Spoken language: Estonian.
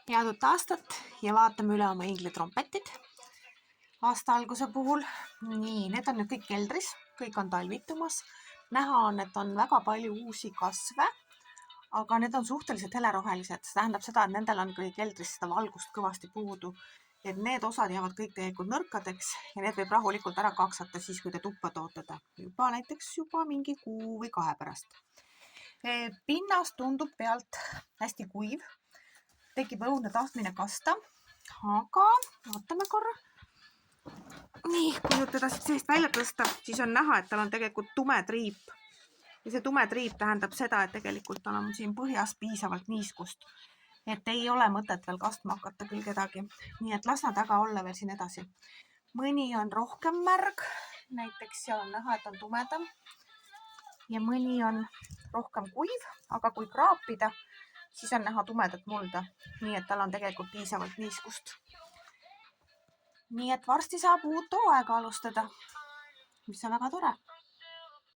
Head uut aastat ja vaatame üle oma iiglitrompetid aasta alguse puhul. Nii, need on nüüd kõik keldris, kõik on talvitumas. Näha on, et on väga palju uusi kasve, aga need on suhteliselt helerohelised. See tähendab seda, et nendel on ikkagi keldris seda valgust kõvasti puudu. Et need osad jäävad kõik tegelikult nõrkadeks ja need võib rahulikult ära kaksata siis, kui te tuppa tootada. Näiteks juba mingi 1 või 2 kuu pärast. Pinnas tundub pealt hästi kuiv. Tekib õudne tahtmine kasta, aga vaatame korra. Nii, kui nüüd teda seest välja tõsta, siis on näha, et tal on tegelikult tume triip. Ja see tume triip tähendab seda, et tegelikult on siin põhjas piisavalt niiskust, et ei ole mõtet veel kastma hakata küll kedagi. Nii et las nad aga olla veel siin edasi. Mõni on rohkem märg, näiteks seal on näha, et on tumedam. Ja mõni on rohkem kuiv, aga kui kraapida, siis on näha tumedat mulda, nii et tal on tegelikult piisavalt niiskust. Nii et varsti saab uut hooaega alustada, mis on väga tore.